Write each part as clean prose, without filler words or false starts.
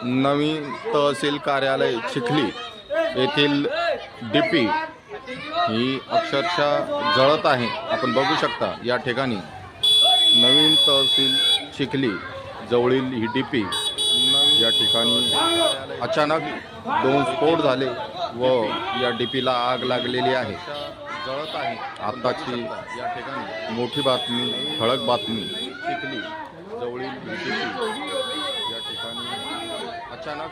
नवीन तहसील कार्यालय चिखली येथील डीपी ही अक्षरशः जळत आहे। आपण बघू शकता या ठिकाणी नवीन तहसील चिखली जवळील ही डीपी या ठिकाणी अचानक 2 स्फोट झाले व या डीपीला आग लागलेली आहे, जळत आहे। आताची या ठिकाणी मोठी बातमी, ठळक बातमी, चिखली जवळील ही डीपी या ठिकाणी अचानक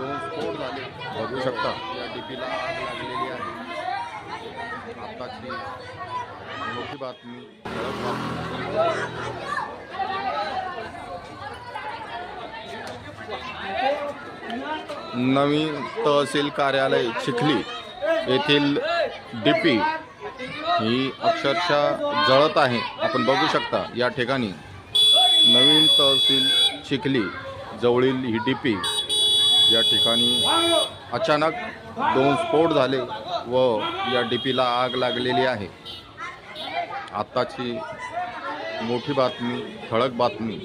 2 स्फोट झाले, बघू शकता या डीपीला आग लागलेली आहे। आताची मोठी बातमी, ठळक बातमी। नवीन तहसील कार्यालय चिखली येथील डीपी ही अक्षरशः जळत आहे। आपण बघू शकता या ठिकाणी नवीन तहसील चिखली जवळील ही डीपी या ठिकाणी अचानक 2 स्फोट झाले व या डीपीला आग लागलेली आहे। आताची मोठी बातमी, ठळक बातमी।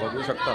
बघू शकता